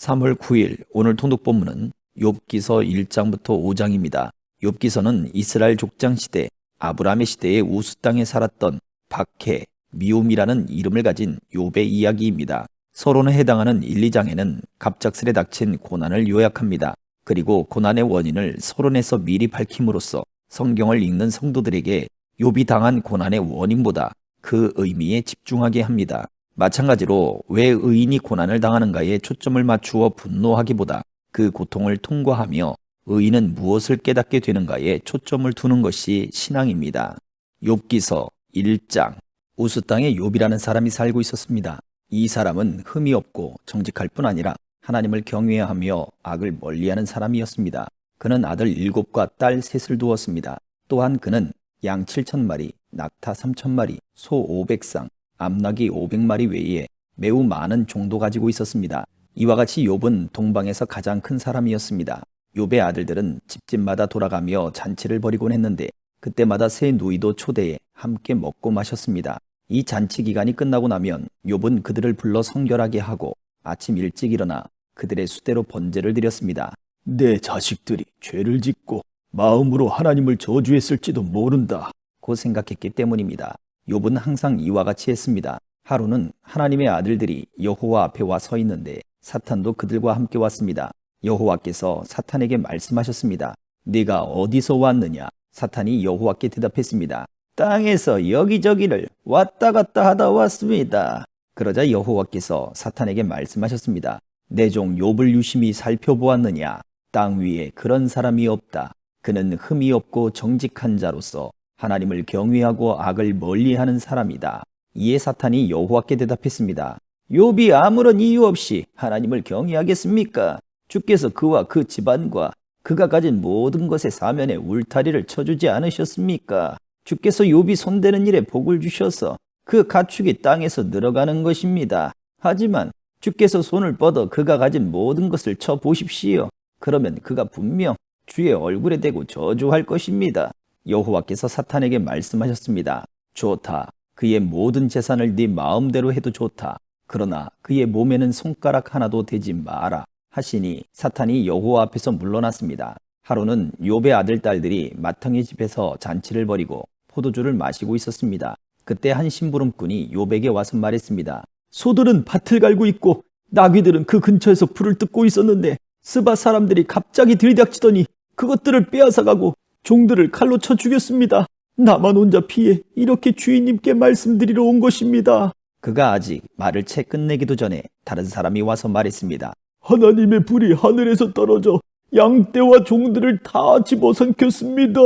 3월 9일 오늘 통독 본문은 욥기서 1장부터 5장입니다. 욥기서는 이스라엘 족장 시대 아브라함의 시대에 우스 땅에 살았던 박해, 미움이라는 이름을 가진 욥의 이야기입니다. 서론에 해당하는 1, 2장에는 갑작스레 닥친 고난을 요약합니다. 그리고 고난의 원인을 서론에서 미리 밝힘으로써 성경을 읽는 성도들에게 욥이 당한 고난의 원인보다 그 의미에 집중하게 합니다. 마찬가지로 왜 의인이 고난을 당하는가에 초점을 맞추어 분노하기보다 그 고통을 통과하며 의인은 무엇을 깨닫게 되는가에 초점을 두는 것이 신앙입니다. 욥기서 1장. 우스 땅에 욥이라는 사람이 살고 있었습니다. 이 사람은 흠이 없고 정직할 뿐 아니라 하나님을 경외하며 악을 멀리하는 사람이었습니다. 그는 아들 7과 딸 3을 두었습니다. 또한 그는 양 7,000마리, 낙타 3,000마리, 소 500쌍, 암나귀 500마리 외에 매우 많은 종도 가지고 있었습니다. 이와 같이 욥은 동방에서 가장 큰 사람이었습니다. 욥의 아들들은 집집마다 돌아가며 잔치를 벌이곤 했는데 그때마다 새 누이도 초대해 함께 먹고 마셨습니다. 이 잔치 기간이 끝나고 나면 욥은 그들을 불러 성결하게 하고 아침 일찍 일어나 그들의 수대로 번제를 드렸습니다. 내 자식들이 죄를 짓고 마음으로 하나님을 저주했을지도 모른다. 고 생각했기 때문입니다. 욥은 항상 이와 같이 했습니다. 하루는 하나님의 아들들이 여호와 앞에 와 서 있는데 사탄도 그들과 함께 왔습니다. 여호와께서 사탄에게 말씀하셨습니다. 네가 어디서 왔느냐? 사탄이 여호와께 대답했습니다. 땅에서 여기저기를 왔다 갔다 하다 왔습니다. 그러자 여호와께서 사탄에게 말씀하셨습니다. 내 종 욥을 유심히 살펴보았느냐? 땅 위에 그런 사람이 없다. 그는 흠이 없고 정직한 자로서 하나님을 경외하고 악을 멀리하는 사람이다. 이에 사탄이 여호와께 대답했습니다. 욥이 아무런 이유 없이 하나님을 경외하겠습니까? 주께서 그와 그 집안과 그가 가진 모든 것의 사면에 울타리를 쳐주지 않으셨습니까? 주께서 욥이 손대는 일에 복을 주셔서 그 가축이 땅에서 늘어가는 것입니다. 하지만 주께서 손을 뻗어 그가 가진 모든 것을 쳐 보십시오. 그러면 그가 분명 주의 얼굴에 대고 저주할 것입니다. 여호와께서 사탄에게 말씀하셨습니다. 좋다. 그의 모든 재산을 네 마음대로 해도 좋다. 그러나 그의 몸에는 손가락 하나도 대지 마라. 하시니 사탄이 여호와 앞에서 물러났습니다. 하루는 욥의 아들 딸들이 마탕의 집에서 잔치를 벌이고 포도주를 마시고 있었습니다. 그때 한 심부름꾼이 욥에게 와서 말했습니다. 소들은 밭을 갈고 있고 나귀들은 그 근처에서 풀을 뜯고 있었는데 스바 사람들이 갑자기 들이닥치더니 그것들을 빼앗아가고 종들을 칼로 쳐 죽였습니다. 나만 혼자 피해 이렇게 주인님께 말씀드리러 온 것입니다. 그가 아직 말을 채 끝내기도 전에 다른 사람이 와서 말했습니다. 하나님의 불이 하늘에서 떨어져 양떼와 종들을 다 집어삼켰습니다.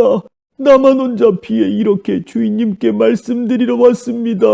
나만 혼자 피해 이렇게 주인님께 말씀드리러 왔습니다.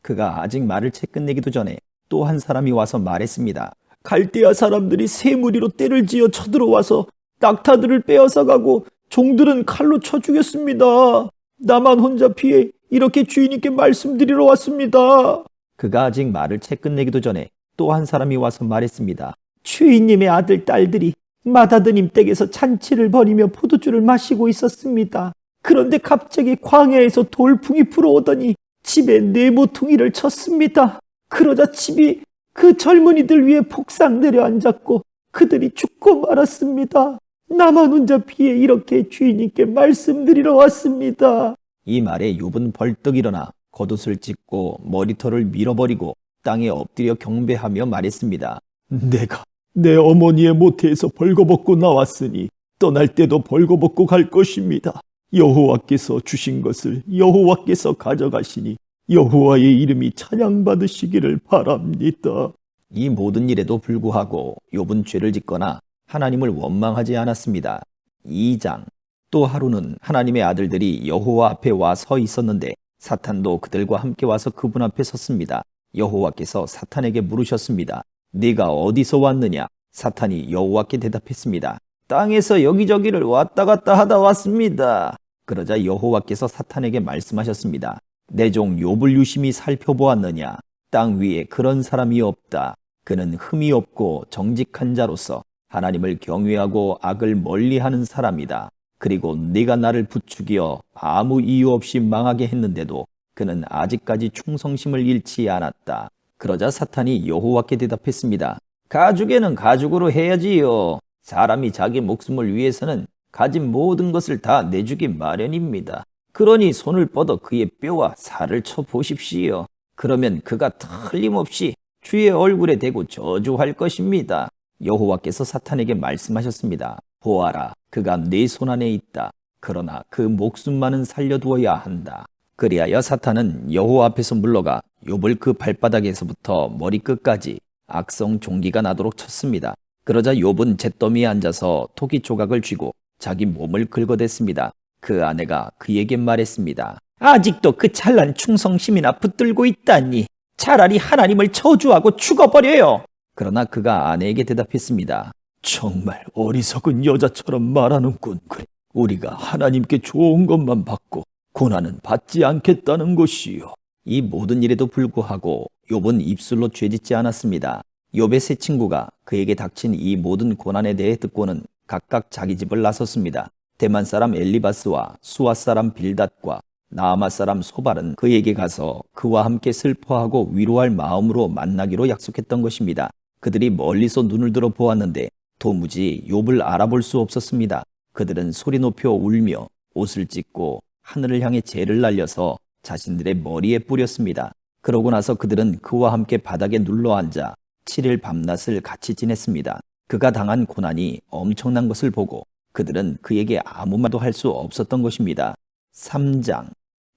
그가 아직 말을 채 끝내기도 전에 또 한 사람이 와서 말했습니다. 갈대아 사람들이 새 무리로 떼를 지어 쳐들어와서 낙타들을 빼앗아가고 종들은 칼로 쳐 죽였습니다. 나만 혼자 피해 이렇게 주인님께 말씀드리러 왔습니다. 그가 아직 말을 채 끝내기도 전에 또 한 사람이 와서 말했습니다. 주인님의 아들 딸들이 맏아드님 댁에서 잔치를 벌이며 포도주를 마시고 있었습니다. 그런데 갑자기 광야에서 돌풍이 불어오더니 집에 네모퉁이를 쳤습니다. 그러자 집이 그 젊은이들 위에 폭삭 내려앉았고 그들이 죽고 말았습니다. 나만 혼자 피해 이렇게 주인님께 말씀드리러 왔습니다. 이 말에 욥은 벌떡 일어나 겉옷을 찢고 머리털을 밀어버리고 땅에 엎드려 경배하며 말했습니다. 내가 내 어머니의 모태에서 벌거벗고 나왔으니 떠날 때도 벌거벗고 갈 것입니다. 여호와께서 주신 것을 여호와께서 가져가시니 여호와의 이름이 찬양받으시기를 바랍니다. 이 모든 일에도 불구하고 욥은 죄를 짓거나 하나님을 원망하지 않았습니다. 2장. 또 하루는 하나님의 아들들이 여호와 앞에 와 서 있었는데 사탄도 그들과 함께 와서 그분 앞에 섰습니다. 여호와께서 사탄에게 물으셨습니다. 네가 어디서 왔느냐? 사탄이 여호와께 대답했습니다. 땅에서 여기저기를 왔다 갔다 하다 왔습니다. 그러자 여호와께서 사탄에게 말씀하셨습니다. 내 종 욥을 유심히 살펴보았느냐? 땅 위에 그런 사람이 없다. 그는 흠이 없고 정직한 자로서 하나님을 경외하고 악을 멀리하는 사람이다. 그리고 네가 나를 부추겨 아무 이유 없이 망하게 했는데도 그는 아직까지 충성심을 잃지 않았다. 그러자 사탄이 여호와께 대답했습니다. 가죽에는 가죽으로 해야지요. 사람이 자기 목숨을 위해서는 가진 모든 것을 다 내주기 마련입니다. 그러니 손을 뻗어 그의 뼈와 살을 쳐 보십시오. 그러면 그가 틀림없이 주의 얼굴에 대고 저주할 것입니다. 여호와께서 사탄에게 말씀하셨습니다. 보아라, 그가 네 손 안에 있다. 그러나 그 목숨만은 살려두어야 한다. 그리하여 사탄은 여호와 앞에서 물러가 욥을 그 발바닥에서부터 머리끝까지 악성 종기가 나도록 쳤습니다. 그러자 욥은 잿더미에 앉아서 토기 조각을 쥐고 자기 몸을 긁어댔습니다. 그 아내가 그에게 말했습니다. 아직도 그 찬란 충성심이나 붙들고 있다니. 차라리 하나님을 저주하고 죽어버려요. 그러나 그가 아내에게 대답했습니다. 정말 어리석은 여자처럼 말하는군. 그래, 우리가 하나님께 좋은 것만 받고 고난은 받지 않겠다는 것이요. 이 모든 일에도 불구하고 욥은 입술로 죄짓지 않았습니다. 욥의 세 친구가 그에게 닥친 이 모든 고난에 대해 듣고는 각각 자기 집을 나섰습니다. 대만 사람 엘리바스와 수아 사람 빌닷과 나아마 사람 소발은 그에게 가서 그와 함께 슬퍼하고 위로할 마음으로 만나기로 약속했던 것입니다. 그들이 멀리서 눈을 들어 보았는데 도무지 욥을 알아볼 수 없었습니다. 그들은 소리 높여 울며 옷을 찢고 하늘을 향해 재를 날려서 자신들의 머리에 뿌렸습니다. 그러고 나서 그들은 그와 함께 바닥에 눌러앉아 7일 밤낮을 같이 지냈습니다. 그가 당한 고난이 엄청난 것을 보고 그들은 그에게 아무 말도 할 수 없었던 것입니다. 3장.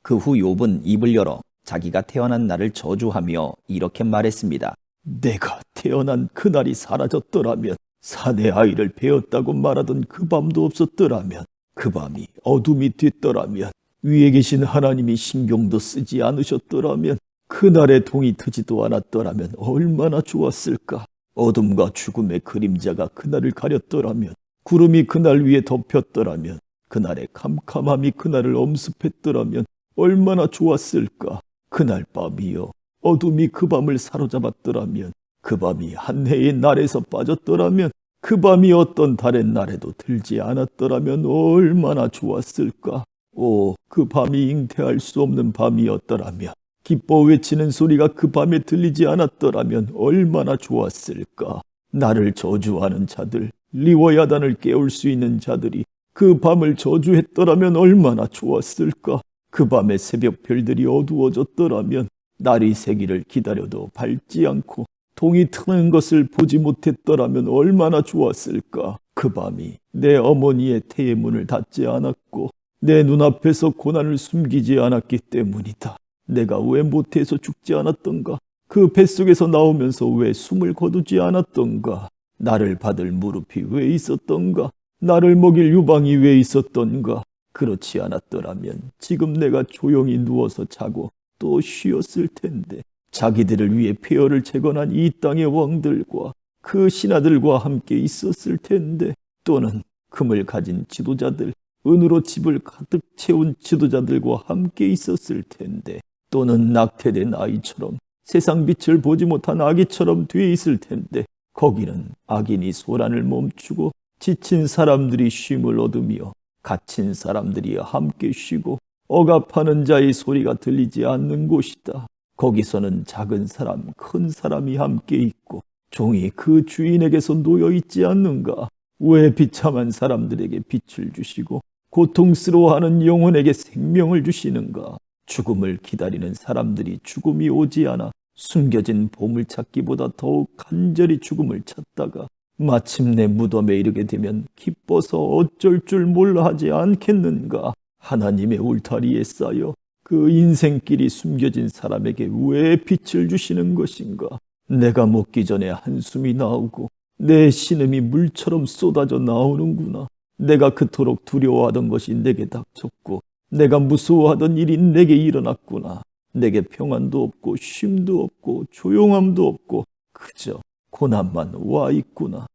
그 후 욥은 입을 열어 자기가 태어난 날을 저주하며 이렇게 말했습니다. 내가 태어난 그날이 사라졌더라면, 사내 아이를 베었다고 말하던 그 밤도 없었더라면, 그 밤이 어둠이 됐더라면, 위에 계신 하나님이 신경도 쓰지 않으셨더라면, 그날의 동이 트지도 않았더라면 얼마나 좋았을까. 어둠과 죽음의 그림자가 그날을 가렸더라면, 구름이 그날 위에 덮였더라면, 그날의 캄캄함이 그날을 엄습했더라면 얼마나 좋았을까. 그날 밤이여, 어둠이 그 밤을 사로잡았더라면, 그 밤이 한 해의 날에서 빠졌더라면, 그 밤이 어떤 달의 날에도 들지 않았더라면 얼마나 좋았을까. 오, 그 밤이 잉태할 수 없는 밤이었더라면, 기뻐 외치는 소리가 그 밤에 들리지 않았더라면 얼마나 좋았을까. 나를 저주하는 자들, 리워야단을 깨울 수 있는 자들이 그 밤을 저주했더라면 얼마나 좋았을까. 그 밤의 새벽 별들이 어두워졌더라면, 날이 새기를 기다려도 밝지 않고 동이 트는 것을 보지 못했더라면 얼마나 좋았을까. 그 밤이 내 어머니의 태의 문을 닫지 않았고 내 눈앞에서 고난을 숨기지 않았기 때문이다. 내가 왜 모태에서 죽지 않았던가? 그 뱃속에서 나오면서 왜 숨을 거두지 않았던가? 나를 받을 무릎이 왜 있었던가? 나를 먹일 유방이 왜 있었던가? 그렇지 않았더라면 지금 내가 조용히 누워서 자고 또 쉬었을 텐데, 자기들을 위해 폐허를 재건한 이 땅의 왕들과 그 신하들과 함께 있었을 텐데, 또는 금을 가진 지도자들, 은으로 집을 가득 채운 지도자들과 함께 있었을 텐데, 또는 낙태된 아이처럼 세상 빛을 보지 못한 아기처럼 돼 있을 텐데, 거기는 악인이 소란을 멈추고 지친 사람들이 쉼을 얻으며 갇힌 사람들이 함께 쉬고 억압하는 자의 소리가 들리지 않는 곳이다. 거기서는 작은 사람, 큰 사람이 함께 있고 종이 그 주인에게서 놓여 있지 않는가? 왜 비참한 사람들에게 빛을 주시고 고통스러워하는 영혼에게 생명을 주시는가? 죽음을 기다리는 사람들이 죽음이 오지 않아 숨겨진 보물찾기보다 더욱 간절히 죽음을 찾다가 마침내 무덤에 이르게 되면 기뻐서 어쩔 줄 몰라 하지 않겠는가? 하나님의 울타리에 쌓여 그 인생길이 숨겨진 사람에게 왜 빛을 주시는 것인가? 내가 먹기 전에 한숨이 나오고 내 신음이 물처럼 쏟아져 나오는구나. 내가 그토록 두려워하던 것이 내게 닥쳤고 내가 무서워하던 일이 내게 일어났구나. 내게 평안도 없고 쉼도 없고 조용함도 없고 그저 고난만 와 있구나.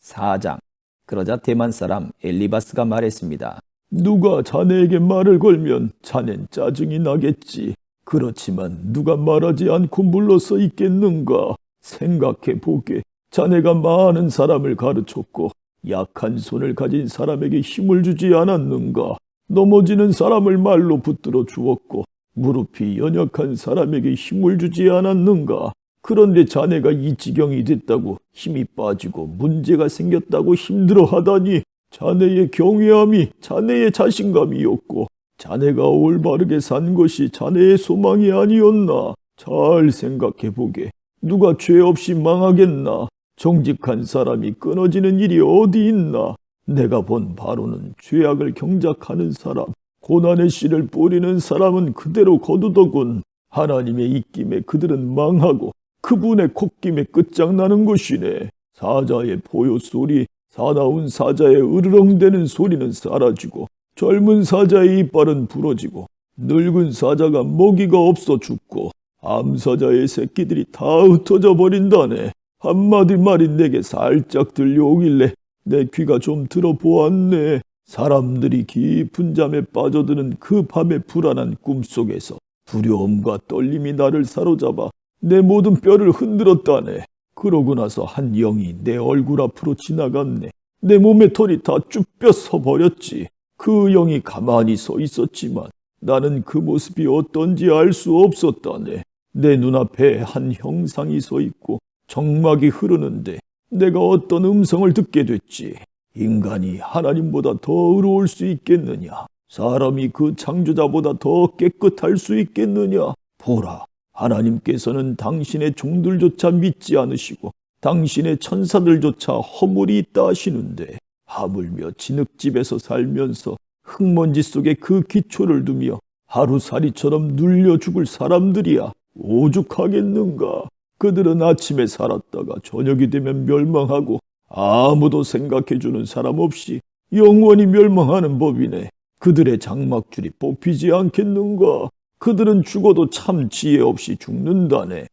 4장. 그러자 대만 사람 엘리바스가 말했습니다. 누가 자네에게 말을 걸면 자넨 짜증이 나겠지. 그렇지만 누가 말하지 않고 물러서 있겠는가? 생각해 보게. 자네가 많은 사람을 가르쳤고 약한 손을 가진 사람에게 힘을 주지 않았는가? 넘어지는 사람을 말로 붙들어 주었고 무릎이 연약한 사람에게 힘을 주지 않았는가? 그런데 자네가 이 지경이 됐다고 힘이 빠지고 문제가 생겼다고 힘들어하다니 자네의 경외함이 자네의 자신감이었고 자네가 올바르게 산 것이 자네의 소망이 아니었나. 잘 생각해보게. 누가 죄 없이 망하겠나. 정직한 사람이 끊어지는 일이 어디 있나. 내가 본 바로는 죄악을 경작하는 사람, 고난의 씨를 뿌리는 사람은 그대로 거두더군. 하나님의 입김에 그들은 망하고 그분의 콧김에 끝장나는 것이네. 사자의 포효 소리, 사나운 사자의 으르렁대는 소리는 사라지고 젊은 사자의 이빨은 부러지고 늙은 사자가 먹이가 없어 죽고 암사자의 새끼들이 다 흩어져 버린다네. 한마디 말이 내게 살짝 들려오길래 내 귀가 좀 들어보았네. 사람들이 깊은 잠에 빠져드는 그 밤의 불안한 꿈속에서 두려움과 떨림이 나를 사로잡아 내 모든 뼈를 흔들었다네. 그러고 나서 한 영이 내 얼굴 앞으로 지나갔네. 내 몸의 털이 다 쭈뼛 서버렸지. 그 영이 가만히 서 있었지만 나는 그 모습이 어떤지 알 수 없었다네. 내 눈앞에 한 형상이 서 있고 정막이 흐르는데 내가 어떤 음성을 듣게 됐지. 인간이 하나님보다 더 의로울 수 있겠느냐? 사람이 그 창조자보다 더 깨끗할 수 있겠느냐? 보라, 하나님께서는 당신의 종들조차 믿지 않으시고 당신의 천사들조차 허물이 있다 하시는데 하물며 진흙집에서 살면서 흙먼지 속에 그 기초를 두며 하루살이처럼 눌려 죽을 사람들이야 오죽하겠는가. 그들은 아침에 살았다가 저녁이 되면 멸망하고 아무도 생각해주는 사람 없이 영원히 멸망하는 법이네. 그들의 장막줄이 뽑히지 않겠는가. 그들은 죽어도 참 지혜 없이 죽는다네.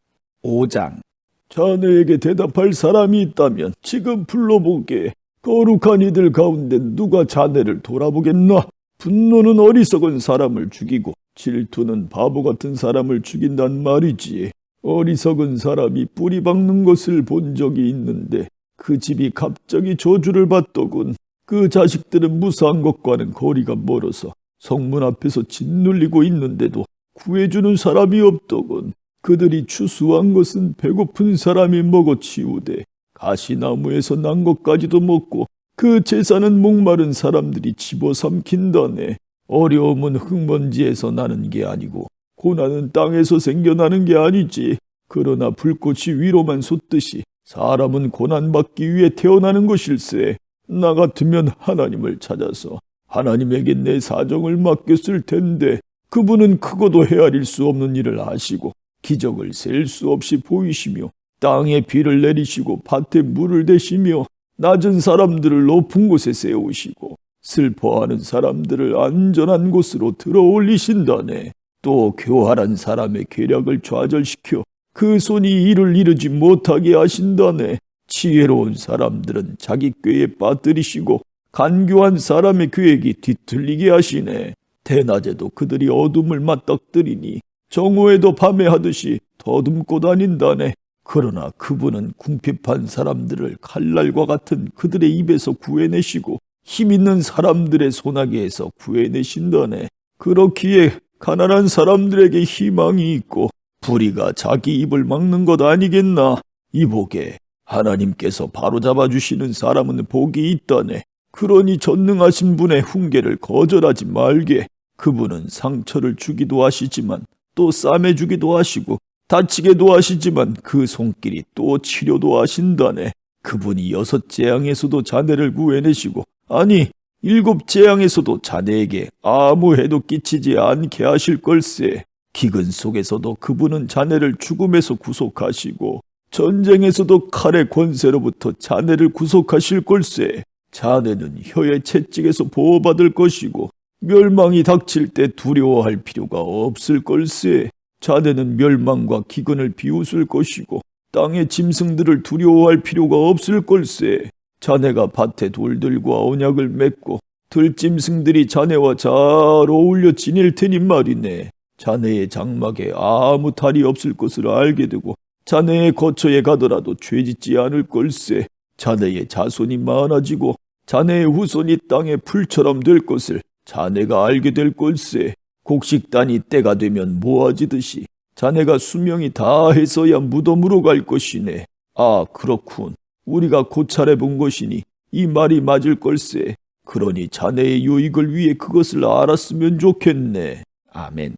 5장. 자네에게 대답할 사람이 있다면 지금 불러보게. 거룩한 이들 가운데 누가 자네를 돌아보겠나? 분노는 어리석은 사람을 죽이고 질투는 바보 같은 사람을 죽인단 말이지. 어리석은 사람이 뿌리 박는 것을 본 적이 있는데 그 집이 갑자기 저주를 받더군. 그 자식들은 무사한 것과는 거리가 멀어서 성문 앞에서 짓눌리고 있는데도 구해주는 사람이 없더군. 그들이 추수한 것은 배고픈 사람이 먹어치우되 가시나무에서 난 것까지도 먹고 그 재산은 목마른 사람들이 집어삼킨다네. 어려움은 흙먼지에서 나는 게 아니고 고난은 땅에서 생겨나는 게 아니지. 그러나 불꽃이 위로만 솟듯이 사람은 고난받기 위해 태어나는 것일세. 나 같으면 하나님을 찾아서 하나님에게 내 사정을 맡겼을 텐데 그분은 크고도 헤아릴 수 없는 일을 하시고 기적을 셀 수 없이 보이시며 땅에 비를 내리시고 밭에 물을 대시며 낮은 사람들을 높은 곳에 세우시고 슬퍼하는 사람들을 안전한 곳으로 들어 올리신다네. 또 교활한 사람의 계략을 좌절시켜 그 손이 이를 이루지 못하게 하신다네. 지혜로운 사람들은 자기 꾀에 빠뜨리시고 간교한 사람의 계획이 뒤틀리게 하시네. 대낮에도 그들이 어둠을 맞닥뜨리니 정오에도 밤에 하듯이 더듬고 다닌다네. 그러나 그분은 궁핍한 사람들을 칼날과 같은 그들의 입에서 구해내시고 힘있는 사람들의 소나기에서 구해내신다네. 그렇기에 가난한 사람들에게 희망이 있고 불의가 자기 입을 막는 것 아니겠나. 이보게, 하나님께서 바로잡아 주시는 사람은 복이 있다네. 그러니 전능하신 분의 훈계를 거절하지 말게. 그분은 상처를 주기도 하시지만 또 싸매주기도 하시고 다치게도 하시지만 그 손길이 또 치료도 하신다네. 그분이 6 재앙에서도 자네를 구해내시고 아니 7 재앙에서도 자네에게 아무 해도 끼치지 않게 하실 걸세. 기근 속에서도 그분은 자네를 죽음에서 구속하시고 전쟁에서도 칼의 권세로부터 자네를 구속하실 걸세. 자네는 혀의 채찍에서 보호받을 것이고 멸망이 닥칠 때 두려워할 필요가 없을 걸세. 자네는 멸망과 기근을 비웃을 것이고 땅의 짐승들을 두려워할 필요가 없을 걸세. 자네가 밭에 돌들과 언약을 맺고 들짐승들이 자네와 잘 어울려 지낼 테니 말이네. 자네의 장막에 아무 탈이 없을 것을 알게 되고 자네의 거처에 가더라도 죄짓지 않을 걸세. 자네의 자손이 많아지고 자네의 후손이 땅의 풀처럼 될 것을 자네가 알게 될 걸세. 곡식단이 때가 되면 모아지듯이 자네가 수명이 다해서야 무덤으로 갈 것이네. 아, 그렇군. 우리가 고찰해 본 것이니 이 말이 맞을 걸세. 그러니 자네의 유익을 위해 그것을 알았으면 좋겠네. 아멘.